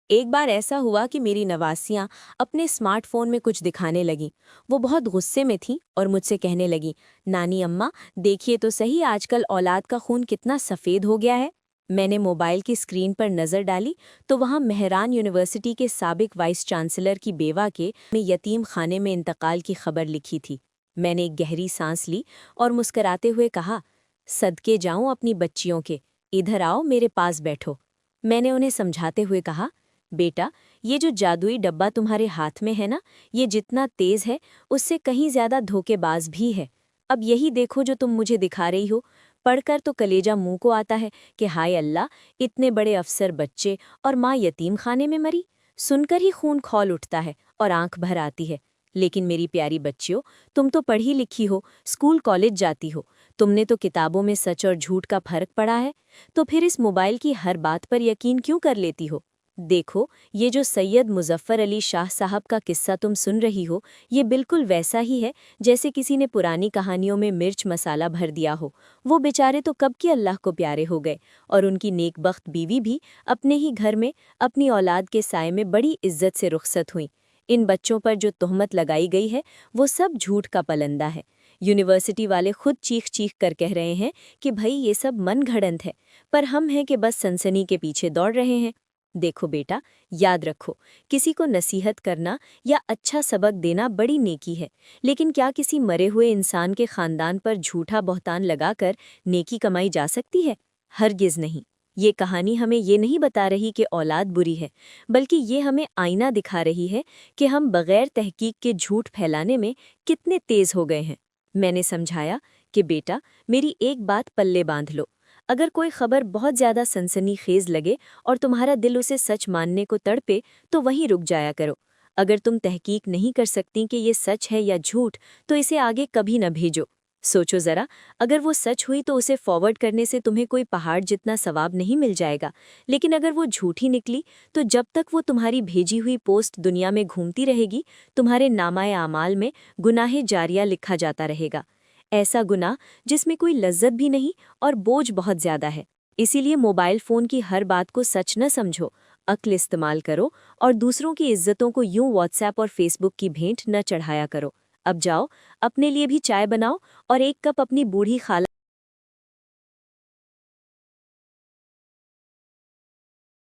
ایک बार ऐसा हुआ कि मेरी नवासियां अपने स्मार्टफोन में कुछ दिखाने लगीं। वो बहुत गुस्से में थीं और मुझसे कहने लगीं, नानी अम्मा देखिए तो सही आजकल औलाद का खून कितना सफ़ेद हो गया है। मैंने मोबाइल की स्क्रीन पर नज़र डाली तो वहाँ मेहरान यूनिवर्सिटी के साबिक वाइस चांसलर की बेवा के यतीम खाने में इंतकाल की खबर लिखी थी। मैंने एक गहरी सांस ली और मुस्कराते हुए कहा, सदके जाऊं अपनी बच्चियों के, इधर आओ मेरे पास बैठो। मैंने उन्हें समझाते हुए कहा, बेटा ये जो जादुई डब्बा तुम्हारे हाथ में है ना, ये जितना तेज है उससे कहीं ज्यादा धोखेबाज भी है। अब यही देखो जो तुम मुझे दिखा रही हो। पढ़कर तो कलेजा मुंह को आता है कि हाय अल्लाह, इतने बड़े अफसर बच्चे और माँ यतीम खाने में मरी। सुनकर ही खून खौल उठता है और आंख भर आती है। लेकिन मेरी प्यारी बच्चियों, तुम तो पढ़ी लिखी हो, स्कूल कॉलेज जाती हो, तुमने तो किताबों में सच और झूठ का फर्क पढ़ा है। तो फिर इस मोबाइल की हर बात पर यकीन क्यों कर लेती हो? देखो, ये जो सैयद मुज़फ़्फ़र अली शाह साहब का किस्सा तुम सुन रही हो, ये बिल्कुल वैसा ही है जैसे किसी ने पुरानी कहानियों में मिर्च मसाला भर दिया हो। वो बेचारे तो कब के अल्लाह को प्यारे हो गए और उनकी नेकबख्त बीवी भी अपने ही घर में अपनी औलाद के साए में बड़ी इज्जत से रुखसत हुई। इन बच्चों पर जो तोहमत लगाई गई है वो सब झूठ का पलंदा है। यूनिवर्सिटी वाले खुद चीख चीख कर कह रहे हैं कि भाई ये सब मन घड़ंत है, पर हम हैं कि बस सनसनी के पीछे दौड़ रहे हैं। देखो बेटा, याद रखो, किसी को नसीहत करना या अच्छा सबक देना बड़ी नेकी है, लेकिन क्या किसी मरे हुए इंसान के खानदान पर झूठा बहतान लगाकर नेकी कमाई जा सकती है? हरगिज़ नहीं। ये कहानी हमें ये नहीं बता रही कि औलाद बुरी है, बल्कि ये हमें आईना दिखा रही है कि हम बगैर तहकीक के झूठ फैलाने में कितने तेज हो गए हैं। मैंने समझाया कि बेटा, मेरी एक बात पल्ले बांध लो। अगर कोई खबर बहुत ज़्यादा सनसनीखेज लगे और तुम्हारा दिल उसे सच मानने को तड़पे, तो वहीं रुक जाया करो। अगर तुम तहकीक नहीं कर सकती कि ये सच है या झूठ, तो इसे आगे कभी न भेजो। सोचो ज़रा, अगर वो सच हुई तो उसे फॉरवर्ड करने से तुम्हें कोई पहाड़ जितना सवाब नहीं मिल जाएगा, लेकिन अगर वो झूठी निकली तो जब तक वो तुम्हारी भेजी हुई पोस्ट दुनिया में घूमती रहेगी, तुम्हारे नामाए आमाल में गुनाहे जारिया लिखा जाता रहेगा। ऐसा गुनाह जिसमें कोई लज्जत भी नहीं और बोझ बहुत ज़्यादा है। इसीलिए मोबाइल फ़ोन की हर बात को सच न समझो, अक्ल इस्तेमाल करो और दूसरों की इज्जतों को यूं व्हाट्सएप और फेसबुक की भेंट न चढ़ाया करो। अब जाओ, अपने लिए भी चाय बनाओ और एक कप अपनी बूढ़ी खाला